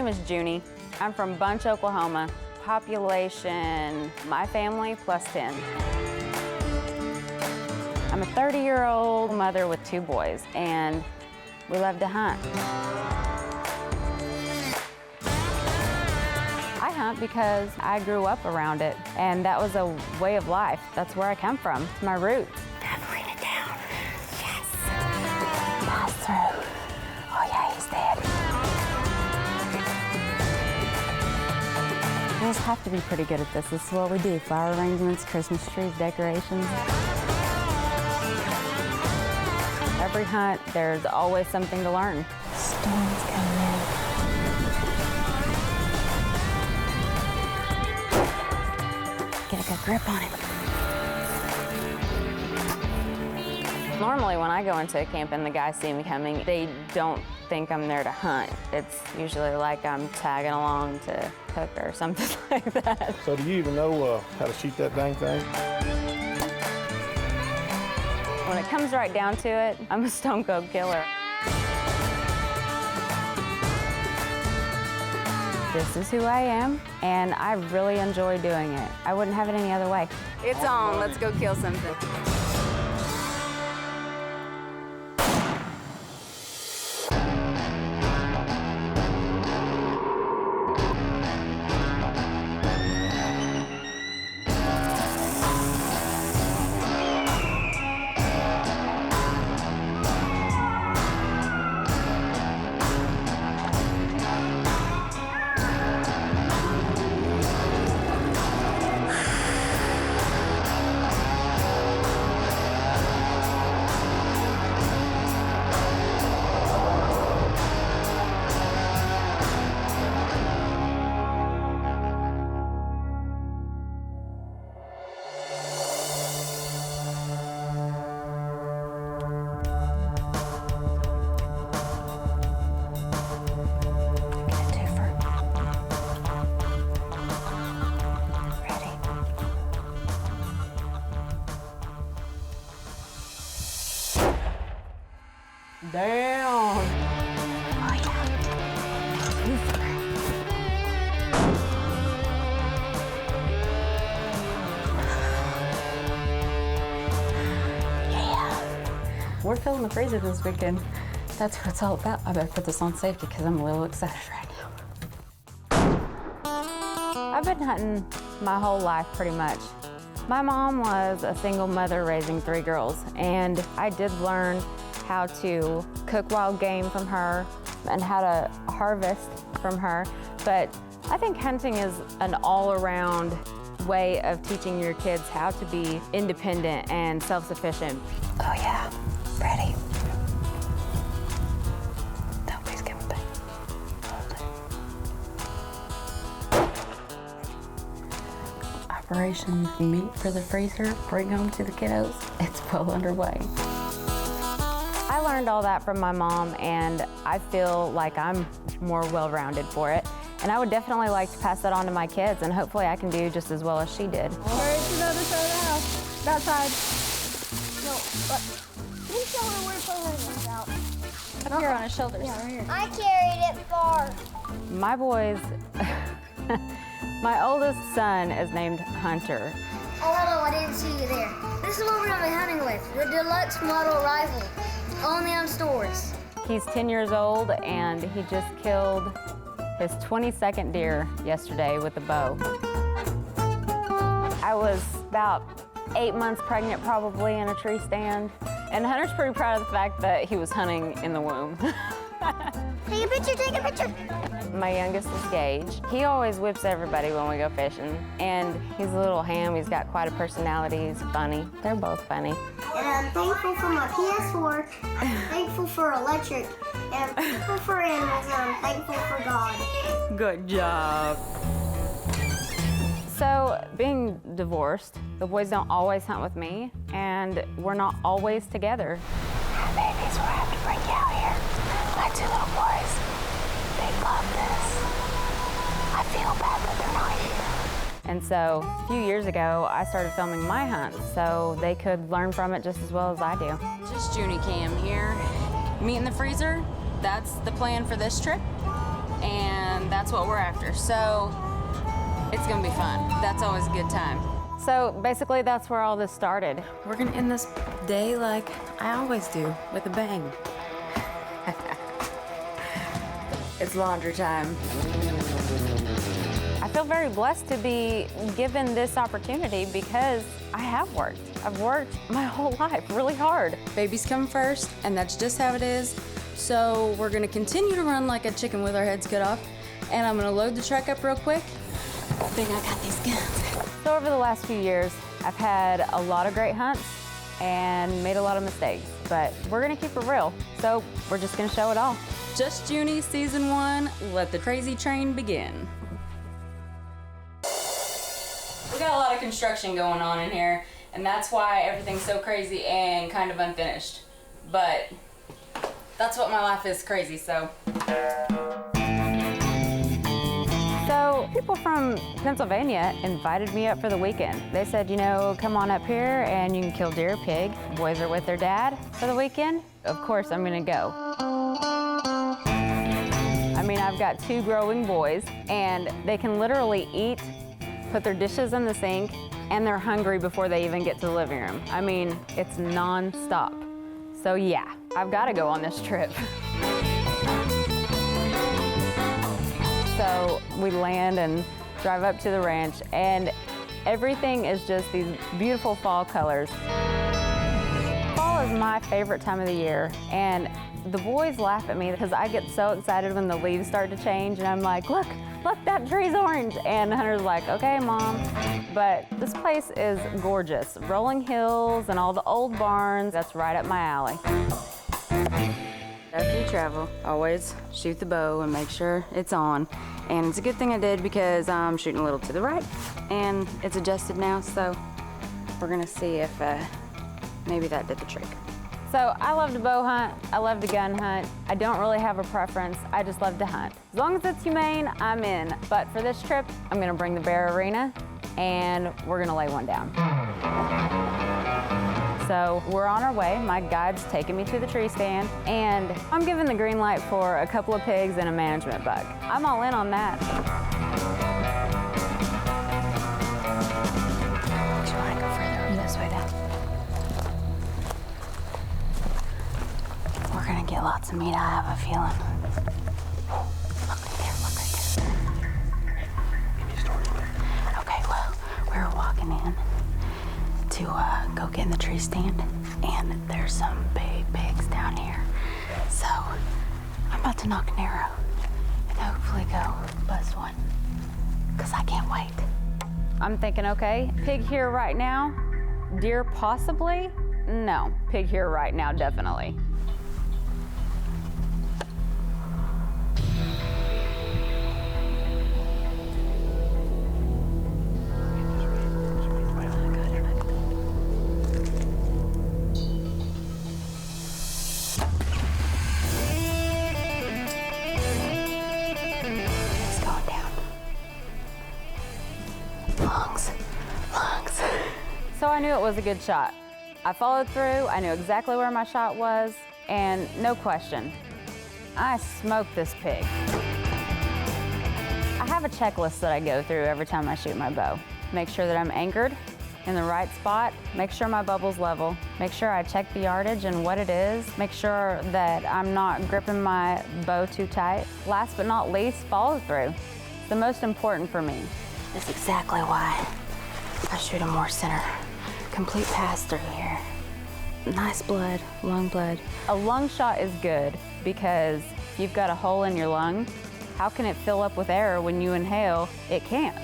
name is Junie. I'm from Bunch, Oklahoma. Population, my family, plus 10. I'm a 30-year-old mother with 2 boys, and we love to hunt. I hunt because I grew up around it, and that was a way of life. That's where I come from. It's my roots. Bring it down. Yes. Pass through. Oh yeah, he's dead. You just have to be pretty good at this. This is what we do. Flower arrangements, Christmas trees, decorations. Every hunt, there's always something to learn. Storm's coming in. Get a good grip on him. Normally when I go into a camp and the guys see me coming, they don't think I'm there to hunt. It's usually like I'm tagging along to cook or something like that. So do you even know how to shoot that dang thing? When it comes right down to it, I'm a stone cold killer. This is who I am, and I really enjoy doing it. I wouldn't have it any other way. It's on, let's go kill something. Down. Oh, yeah. Yeah. We're filling the freezer this weekend. That's what it's all about. I better put this on safety because I'm a little excited right now. I've been hunting my whole life pretty much. My mom was a single mother raising 3 girls, and I did learn how to cook wild game from her and how to harvest from her. But I think hunting is an all-around way of teaching your kids how to be independent and self-sufficient. Oh yeah, ready. Nobody's coming back. Operation Meat for the Freezer, bring home to the kiddos. It's well underway. I learned all that from my mom, and I feel like I'm more well-rounded for it. And I would definitely like to pass that on to my kids, and hopefully I can do just as well as she did. Where is the other side of the house? That side. No, but can you show her where the is out? Up here on his shoulders. Yeah, right here. I carried it far. My boys, my oldest son is named Hunter. Oh, hold on, I didn't see you there. This is what we're gonna be hunting with, the deluxe model rifle. Only on stores. He's 10 years old, and he just killed his 22nd deer yesterday with a bow. I was about 8 months pregnant probably in a tree stand, and Hunter's pretty proud of the fact that he was hunting in the womb. Take a picture, take a picture. My youngest is Gage. He always whips everybody when we go fishing, and he's a little ham. He's got quite a personality. He's funny. They're both funny. And I'm thankful for my PS4, I'm thankful for electric, and I'm thankful for animals, and I'm thankful for God. Good job. So, being divorced, the boys don't always hunt with me, and we're not always together. Babies, we'll have to bring you out here. My 2 little boys, they love this. I feel bad that they're not here. And so, a few years ago, I started filming my hunts so they could learn from it just as well as I do. Just Junie Cam here. Meat in the freezer, that's the plan for this trip. And that's what we're after. So it's gonna be fun. That's always a good time. So basically that's where all this started. We're gonna end this day like I always do, with a bang. It's laundry time. I feel very blessed to be given this opportunity because I have worked. I've worked my whole life really hard. Babies come first, and that's just how it is. So we're gonna continue to run like a chicken with our heads cut off, and I'm gonna load the truck up real quick. I think I got these guns. So over the last few years, I've had a lot of great hunts and made a lot of mistakes, but we're gonna keep it real. So we're just gonna show it all. Just Junie Season 1, let the crazy train begin. We got a lot of construction going on in here, and that's why everything's so crazy and kind of unfinished. But that's what my life is, crazy, so. So people from Pennsylvania invited me up for the weekend. They said, you know, come on up here and you can kill deer, pig. Boys are with their dad for the weekend. Of course, I'm gonna go. I mean, I've got 2 growing boys, and they can literally eat, put their dishes in the sink, and they're hungry before they even get to the living room. I mean, it's non-stop. So yeah, I've got to go on this trip. So we land and drive up to the ranch, and everything is just these beautiful fall colors. Fall is my favorite time of the year, and the boys laugh at me because I get so excited when the leaves start to change, and I'm like, look, that tree's orange. And Hunter's like, okay, Mom. But this place is gorgeous. Rolling hills and all the old barns, that's right up my alley. After you travel, always shoot the bow and make sure it's on. And it's a good thing I did because I'm shooting a little to the right, and it's adjusted now, so we're gonna see if maybe that did the trick. So I love to bow hunt, I love to gun hunt. I don't really have a preference, I just love to hunt. As long as it's humane, I'm in. But for this trip, I'm gonna bring the bear arena, and we're gonna lay one down. So we're on our way. My guide's taking me to the tree stand, and I'm given the green light for a couple of pigs and a management bug. I'm all in on that. Do you wanna go further this way then? We're gonna get lots of meat, I have a feeling. Look right there, look right there. Okay, well, we were walking in to go get in the tree stand, and there's some big pigs down here. So I'm about to knock an arrow and hopefully go bust one, because I can't wait. I'm thinking, okay, pig here right now, deer possibly? No, pig here right now, definitely. So I knew it was a good shot. I followed through, I knew exactly where my shot was, and no question, I smoked this pig. I have a checklist that I go through every time I shoot my bow. Make sure that I'm anchored in the right spot, make sure my bubble's level, make sure I check the yardage and what it is, make sure that I'm not gripping my bow too tight. Last but not least, follow through. It's the most important for me. That's exactly why I shoot a more center. Complete pass through here. Nice blood, lung blood. A lung shot is good because if you've got a hole in your lung, how can it fill up with air when you inhale? It can't.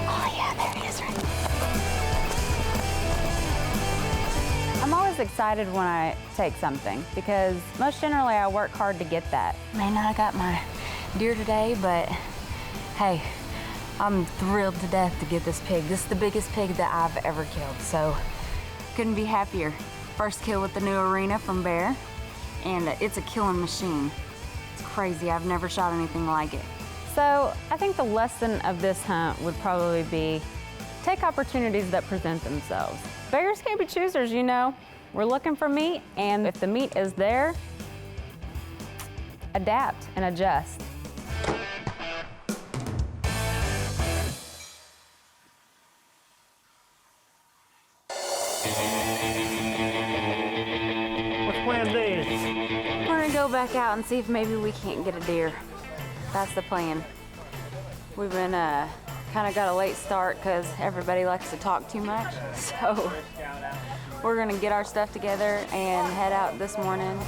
Oh yeah, there it is right there. I'm always excited when I take something because most generally I work hard to get that. May not have got my deer today, but hey, I'm thrilled to death to get this pig. This is the biggest pig that I've ever killed, so couldn't be happier. First kill with the new arena from Bear, and it's a killing machine. It's crazy, I've never shot anything like it. So I think the lesson of this hunt would probably be take opportunities that present themselves. Beggars can't be choosers, you know. We're looking for meat, and if the meat is there, adapt and adjust. What's plan B? We're gonna go back out and see if maybe we can't get a deer. That's the plan. We've been kind of got a late start because everybody likes to talk too much. So we're gonna get our stuff together and head out this morning.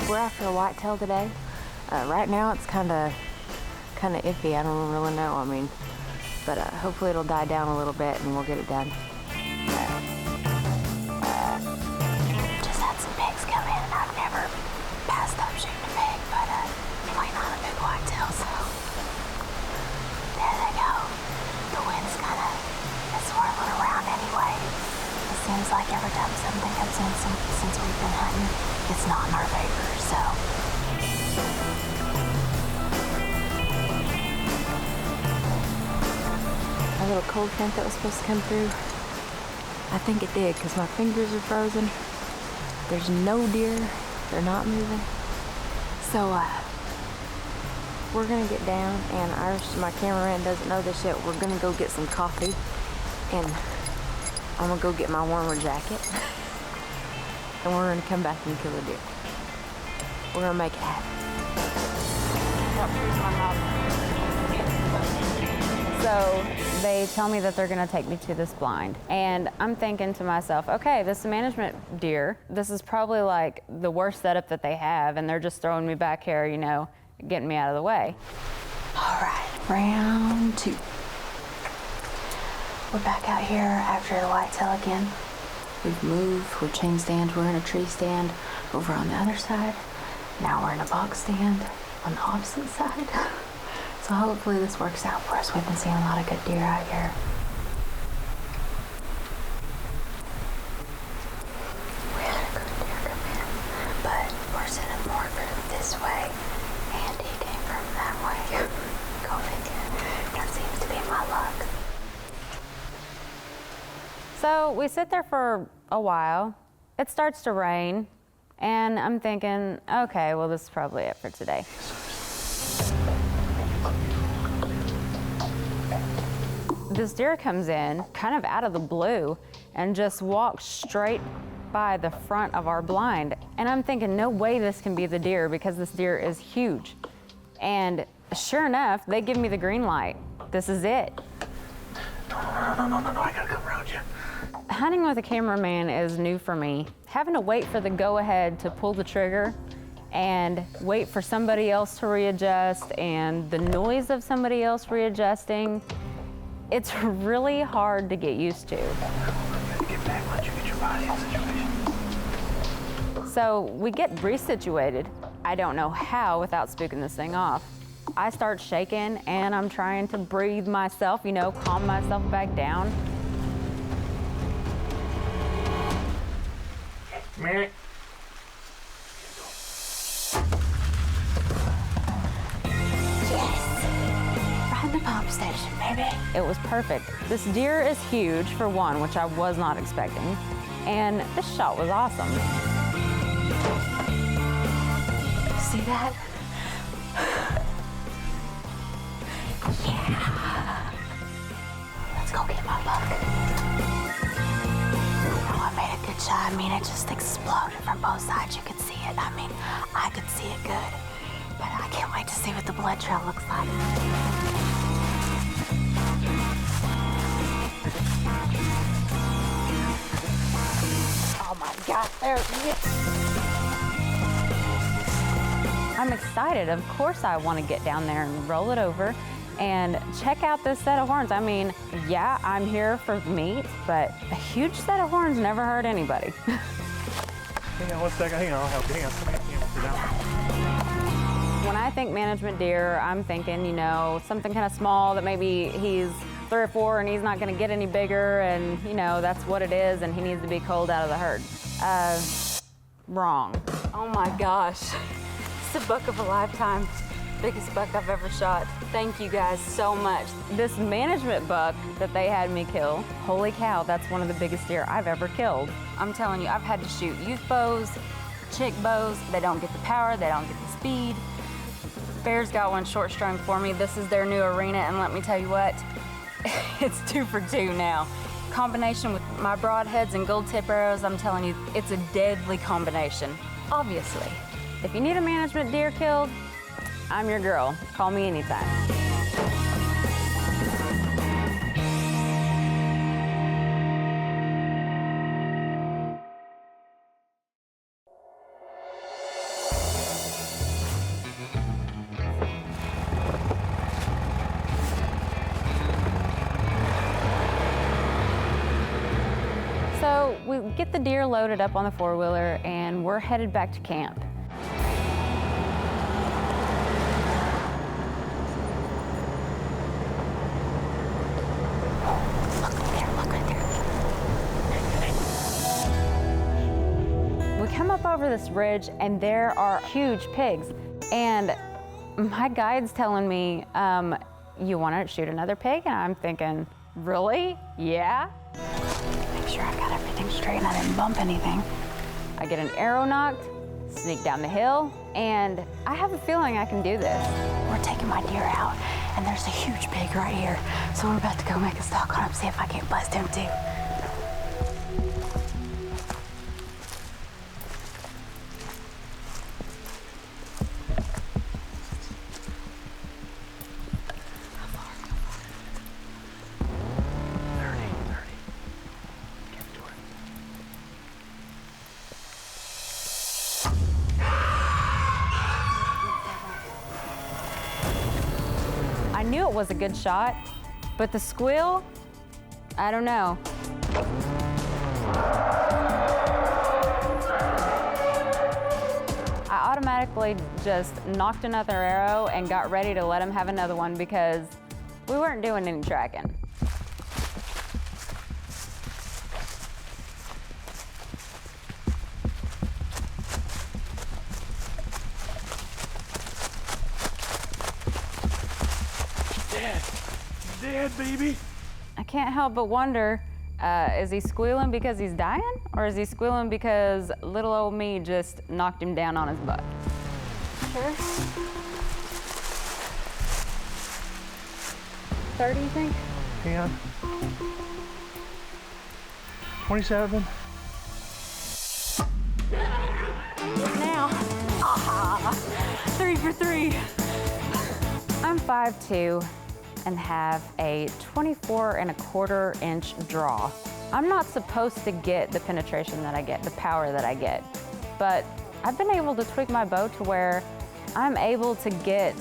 We're after a whitetail today. Right now it's kind of iffy. I don't really know. I mean, but hopefully it'll die down a little bit and we'll get it done. Just had some pigs come in. I've never passed up shooting a pig, but I'm waiting on a big whitetail, so there they go. The wind's kind of swirling around anyway. It seems like every time something comes in since we've been hunting, it's not in our favor, so. A little cold front that was supposed to come through, I think it did because my fingers are frozen. There's no deer, they're not moving. So we're gonna get down, and my cameraman doesn't know this yet. We're gonna go get some coffee, and I'm gonna go get my warmer jacket, and we're gonna come back and kill a deer. We're gonna make it happen. So they tell me that they're gonna take me to this blind. And I'm thinking to myself, okay, this is a management deer. This is probably like the worst setup that they have, and they're just throwing me back here, you know, getting me out of the way. All right, round 2. We're back out here after the whitetail again. We've moved, we're chain stands, we're in a tree stand over on the other side. Now we're in a box stand on the opposite side. So hopefully this works out for us. We've been seeing a lot of good deer out here. We had a good deer come in, but we're sending more fruit this way, and he came from that way. Go figure. That seems to be my luck. So we sit there for a while. It starts to rain, and I'm thinking, okay, well, this is probably it for today. This deer comes in kind of out of the blue and just walks straight by the front of our blind. And I'm thinking, no way this can be the deer because this deer is huge. And sure enough, they give me the green light. This is it. No, I gotta come around you. Hunting with a cameraman is new for me. Having to wait for the go-ahead to pull the trigger and wait for somebody else to readjust and the noise of somebody else readjusting, it's really hard to get used to. Get back, let you get your body in situation. So we get resituated. I don't know how without spooking this thing off. I start shaking and I'm trying to breathe myself, you know, calm myself back down. Minute. The pump station, baby. It was perfect. This deer is huge, for one, which I was not expecting, and this shot was awesome. See that? Yeah. Let's go get my buck. Oh, I made a good shot. I mean, it just exploded from both sides. You could see it. I mean, I could see it good. But I can't wait to see what the blood trail looks like. Oh my God, there it is. I'm excited. Of course I want to get down there and roll it over and check out this set of horns. I mean, yeah, I'm here for meat, but a huge set of horns never hurt anybody. Hang on one second, hang on, I'll help you. Hang on, somebody can sit down. When I think management deer, I'm thinking, you know, something kind of small that maybe he's 3 or 4 and he's not gonna get any bigger and, you know, that's what it is and he needs to be culled out of the herd. Wrong. Oh my gosh. It's the buck of a lifetime. Biggest buck I've ever shot. Thank you guys so much. This management buck that they had me kill, holy cow, that's one of the biggest deer I've ever killed. I'm telling you, I've had to shoot youth bows, chick bows. They don't get the power, they don't get the speed. Bear's got one short strung for me. This is their new arena, and let me tell you what, it's 2 for 2 now. Combination with my broadheads and gold tip arrows, I'm telling you, it's a deadly combination. Obviously, if you need a management deer killed, I'm your girl. Call me anytime. So we get the deer loaded up on the four-wheeler and we're headed back to camp. Come up over this ridge and there are huge pigs, and my guide's telling me, you want to shoot another pig? And I'm thinking, really? Yeah? Make sure I've got everything straight and I didn't bump anything. I get an arrow knocked, sneak down the hill, and I have a feeling I can do this. We're taking my deer out and there's a huge pig right here, so we're about to go make a stalk on him, see if I can't bust him too. I knew it was a good shot, but the squeal, I don't know. I automatically just knocked another arrow and got ready to let him have another one because we weren't doing any tracking. Dead, baby. I can't help but wonder, is he squealing because he's dying? Or is he squealing because little old me just knocked him down on his butt? Sure. 30, you think? 10. 27. Now. Ah, 3 for 3. I'm 5'2". And have a 24¼ inch draw. I'm not supposed to get the penetration that I get, the power that I get, but I've been able to tweak my bow to where I'm able to get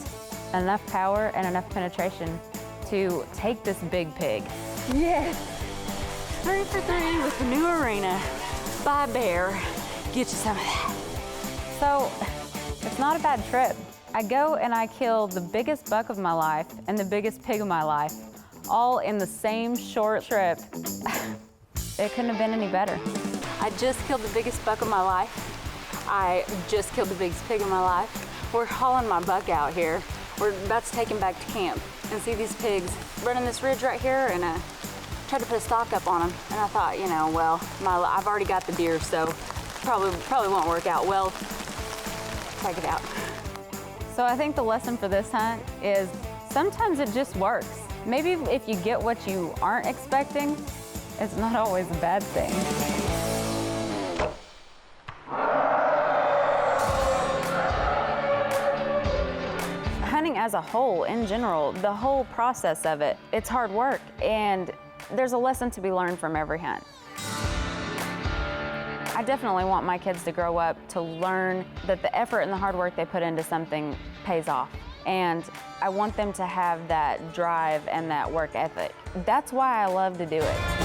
enough power and enough penetration to take this big pig. Yes! 3 for 3 with the new arena. Bye, bear. Get you some of that. So, it's not a bad trip. I go and I kill the biggest buck of my life and the biggest pig of my life, all in the same short trip. It couldn't have been any better. I just killed the biggest buck of my life. I just killed the biggest pig of my life. We're hauling my buck out here. We're about to take him back to camp and see these pigs running this ridge right here, and tried to put a stock up on them. And I thought, you know, well, I've already got the deer, so probably won't work out. Well, check it out. So I think the lesson for this hunt is sometimes it just works. Maybe if you get what you aren't expecting, it's not always a bad thing. Hunting as a whole, in general, the whole process of it, it's hard work, and there's a lesson to be learned from every hunt. I definitely want my kids to grow up to learn that the effort and the hard work they put into something pays off. And I want them to have that drive and that work ethic. That's why I love to do it.